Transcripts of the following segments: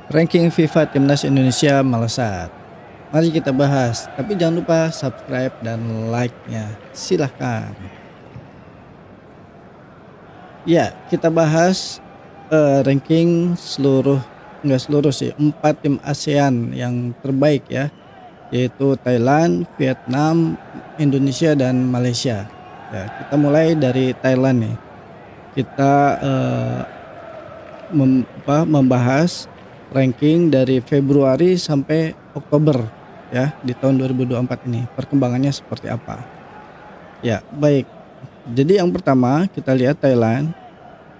Ranking FIFA Timnas Indonesia melesat. Mari kita bahas, tapi jangan lupa subscribe dan like-nya. Silahkan. Ya, kita bahas ranking enggak seluruh sih, 4 tim ASEAN yang terbaik ya, yaitu Thailand, Vietnam, Indonesia dan Malaysia. Ya, kita mulai dari Thailand nih. Kita membahas ranking dari Februari sampai Oktober ya di tahun 2024 ini. Perkembangannya seperti apa? Ya, baik. Jadi yang pertama kita lihat Thailand,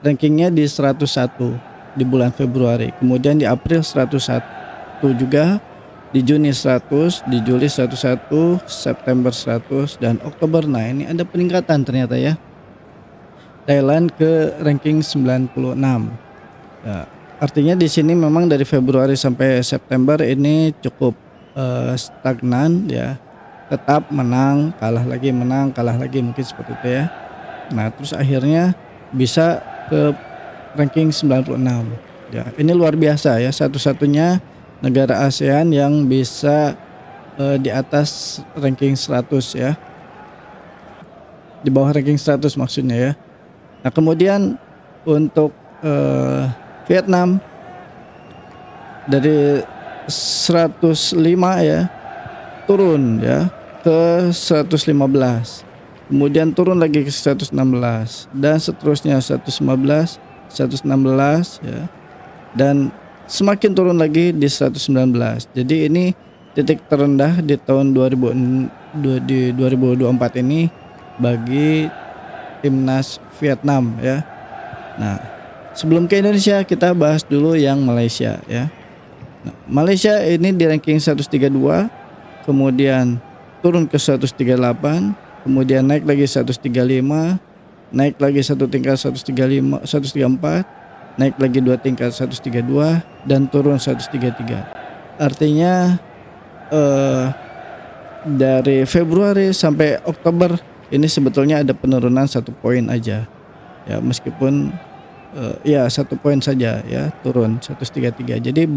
rankingnya di 101 di bulan Februari. Kemudian di April 101 juga, di Juni 100, di Juli 101, September 100 dan Oktober. Nah, ini ada peningkatan ternyata ya. Thailand ke ranking 96. Ya, artinya di sini memang dari Februari sampai September ini cukup stagnan ya. Tetap menang, kalah lagi, menang, kalah lagi, mungkin seperti itu ya. Nah, terus akhirnya bisa ke ranking 96. Ya, ini luar biasa ya, satu-satunya negara ASEAN yang bisa di atas ranking 100 ya. Di bawah ranking 100 maksudnya ya. Nah, kemudian untuk Vietnam dari 105 ya turun ya ke 115, kemudian turun lagi ke 116 dan seterusnya 115, 116 ya, dan semakin turun lagi di 119. Jadi ini titik terendah di tahun 2024 ini bagi timnas Vietnam ya. Nah, sebelum ke Indonesia kita bahas dulu yang Malaysia ya. Nah, Malaysia ini di ranking 132, kemudian turun ke 138, kemudian naik lagi 135, naik lagi satu tingkat 135, 134, naik lagi 2 tingkat 132 dan turun 133. Artinya dari Februari sampai Oktober ini sebetulnya ada penurunan 1 poin aja. Ya, meskipun ya 1 poin saja ya, turun 133. Jadi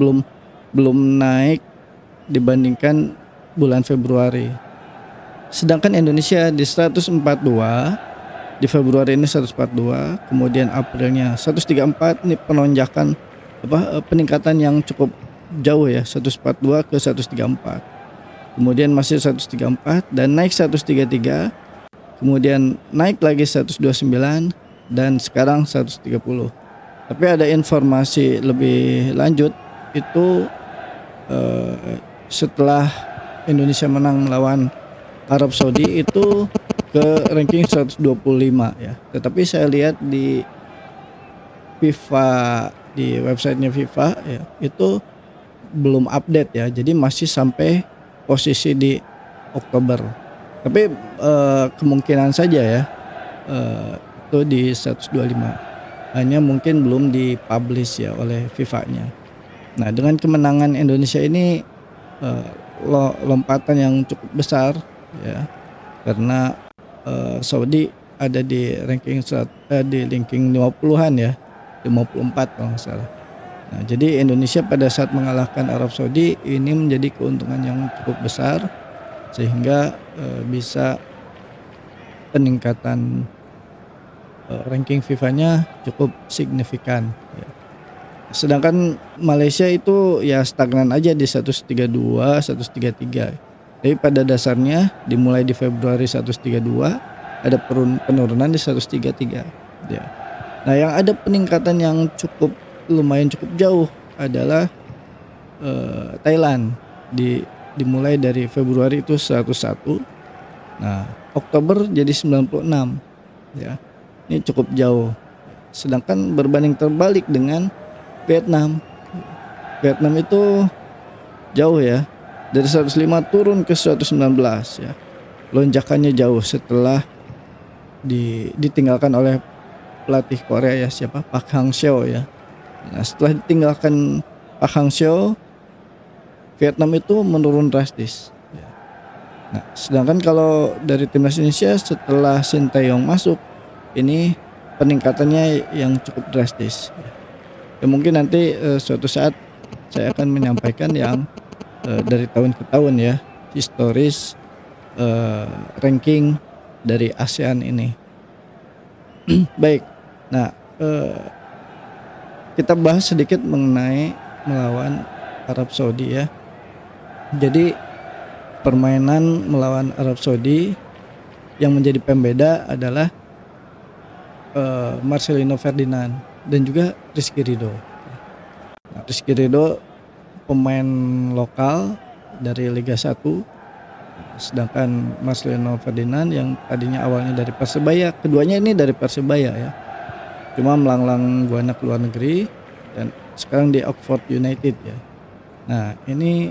belum naik dibandingkan bulan Februari. Sedangkan Indonesia di 142, di Februari ini 142, kemudian Aprilnya 134. Ini penonjakan peningkatan yang cukup jauh ya, 142 ke 134. Kemudian masih 134 dan naik 133, kemudian naik lagi 129 dan sekarang 130. Tapi ada informasi lebih lanjut itu setelah Indonesia menang lawan Arab Saudi itu ke ranking 125 ya. Tetapi saya lihat di FIFA, di websitenya FIFA ya, itu belum update ya. Jadi masih sampai posisi di Oktober. Tapi kemungkinan saja ya itu di 125. Hanya mungkin belum dipublish ya oleh FIFA-nya. Nah, dengan kemenangan Indonesia ini lompatan yang cukup besar ya, karena Saudi ada di ranking di ranking 50-an ya, 54 kalau nggak salah. Nah, jadi Indonesia pada saat mengalahkan Arab Saudi ini menjadi keuntungan yang cukup besar sehingga bisa peningkatan ranking FIFA-nya cukup signifikan ya. Sedangkan Malaysia itu ya stagnan aja di 132, 133. Jadi pada dasarnya dimulai di Februari 132, ada penurunan di 133 ya. Nah, yang ada peningkatan yang lumayan cukup jauh adalah Thailand. Dimulai dari Februari itu 101. Nah, Oktober jadi 96 ya. Ini cukup jauh. Sedangkan berbanding terbalik dengan Vietnam. Vietnam itu jauh ya. Dari 105 turun ke 119 ya. Lonjakannya jauh setelah ditinggalkan oleh pelatih Korea ya, siapa? Park Hang-seo ya. Nah, setelah ditinggalkan Park Hang-seo, Vietnam itu menurun drastis ya. Nah, sedangkan kalau dari timnas Indonesia setelah Sinteyong masuk, ini peningkatannya yang cukup drastis ya. Ya mungkin nanti suatu saat saya akan menyampaikan yang dari tahun ke tahun ya, historis ranking dari ASEAN ini. Baik, nah kita bahas sedikit mengenai melawan Arab Saudi ya. Jadi permainan melawan Arab Saudi yang menjadi pembeda adalah Marcelino Ferdinand dan juga Rizky Ridho. Nah, Rizky Ridho pemain lokal dari Liga 1, sedangkan Marcelino Ferdinand yang tadinya awalnya dari Persebaya, keduanya ini dari Persebaya ya, cuma melanglang buana ke luar negeri dan sekarang di Oxford United ya. Nah ini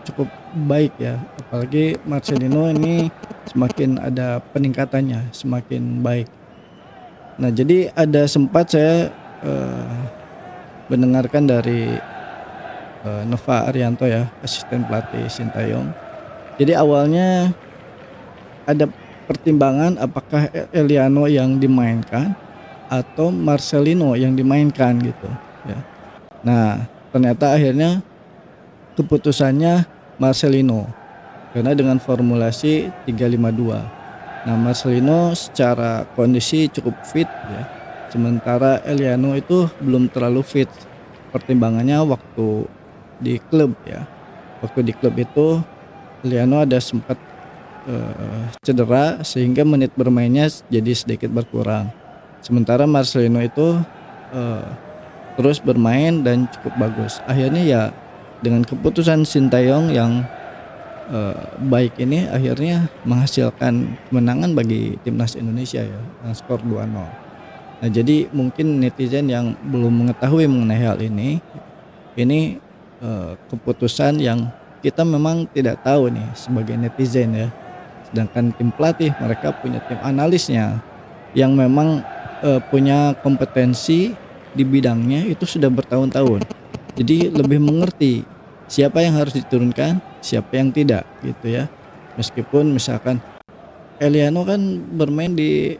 cukup baik ya, apalagi Marcelino ini semakin ada peningkatannya, semakin baik. Nah jadi ada sempat saya mendengarkan dari Nova Arianto ya, asisten pelatih Sintayong. Jadi awalnya ada pertimbangan apakah Eliano yang dimainkan atau Marcelino yang dimainkan gitu ya. Nah ternyata akhirnya keputusannya Marcelino karena dengan formulasi 3-5-2. Nah Marcelino secara kondisi cukup fit ya, sementara Eliano itu belum terlalu fit. Pertimbangannya waktu di klub ya, waktu di klub itu Eliano ada sempat cedera sehingga menit bermainnya jadi sedikit berkurang. Sementara Marcelino itu terus bermain dan cukup bagus. Akhirnya ya dengan keputusan Sintayong yang baik ini akhirnya menghasilkan kemenangan bagi timnas Indonesia ya, dengan skor 2-0. Nah jadi mungkin netizen yang belum mengetahui mengenai hal ini keputusan yang kita memang tidak tahu nih sebagai netizen ya. Sedangkan tim pelatih mereka punya tim analisnya yang memang punya kompetensi di bidangnya itu sudah bertahun-tahun. Jadi lebih mengerti siapa yang harus diturunkan, siapa yang tidak gitu ya. Meskipun misalkan Eliano kan bermain di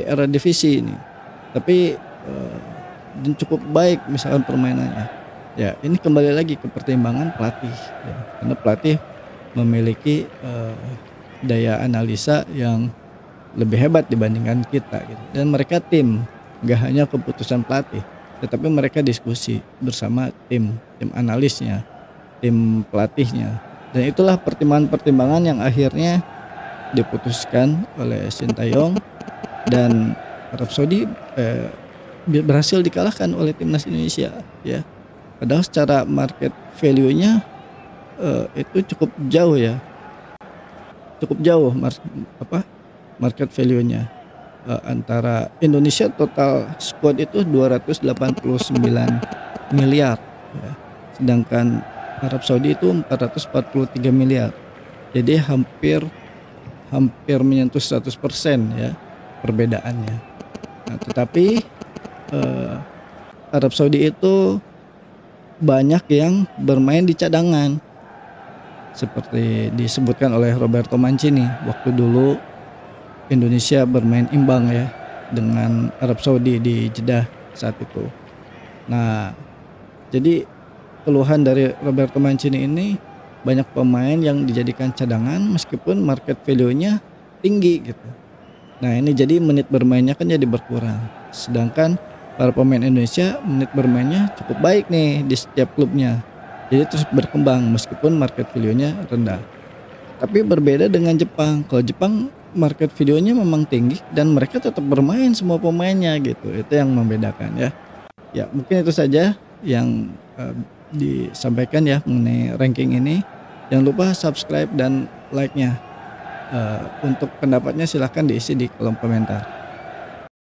era divisi ini, tapi dan cukup baik misalkan permainannya. Ya ini kembali lagi ke pertimbangan pelatih ya. Karena pelatih memiliki daya analisa yang lebih hebat dibandingkan kita gitu. Dan mereka tim, gak hanya keputusan pelatih, tetapi mereka diskusi bersama tim analisnya, tim pelatihnya. Dan itulah pertimbangan-pertimbangan yang akhirnya diputuskan oleh Sintayong dan Arab Saudi berhasil dikalahkan oleh timnas Indonesia ya. Padahal secara market value-nya itu cukup jauh ya, cukup jauh market value-nya antara Indonesia total squad itu 289 miliar ya. Sedangkan Arab Saudi itu 443 miliar. Jadi hampir menyentuh 100% ya perbedaannya. Nah, tetapi Arab Saudi itu banyak yang bermain di cadangan. Seperti disebutkan oleh Roberto Mancini, waktu dulu Indonesia bermain imbang ya dengan Arab Saudi di Jeddah saat itu. Nah, jadi keluhan dari Roberto Mancini ini banyak pemain yang dijadikan cadangan meskipun market value-nya tinggi gitu. Nah, ini jadi menit bermainnya kan jadi berkurang. Sedangkan para pemain Indonesia menit bermainnya cukup baik nih di setiap klubnya. Jadi terus berkembang meskipun market value-nya rendah. Tapi berbeda dengan Jepang. Kalau Jepang market value-nya memang tinggi dan mereka tetap bermain semua pemainnya gitu. Itu yang membedakan ya. Ya mungkin itu saja yang disampaikan ya mengenai ranking ini. Jangan lupa subscribe dan like-nya. Untuk pendapatnya silahkan diisi di kolom komentar.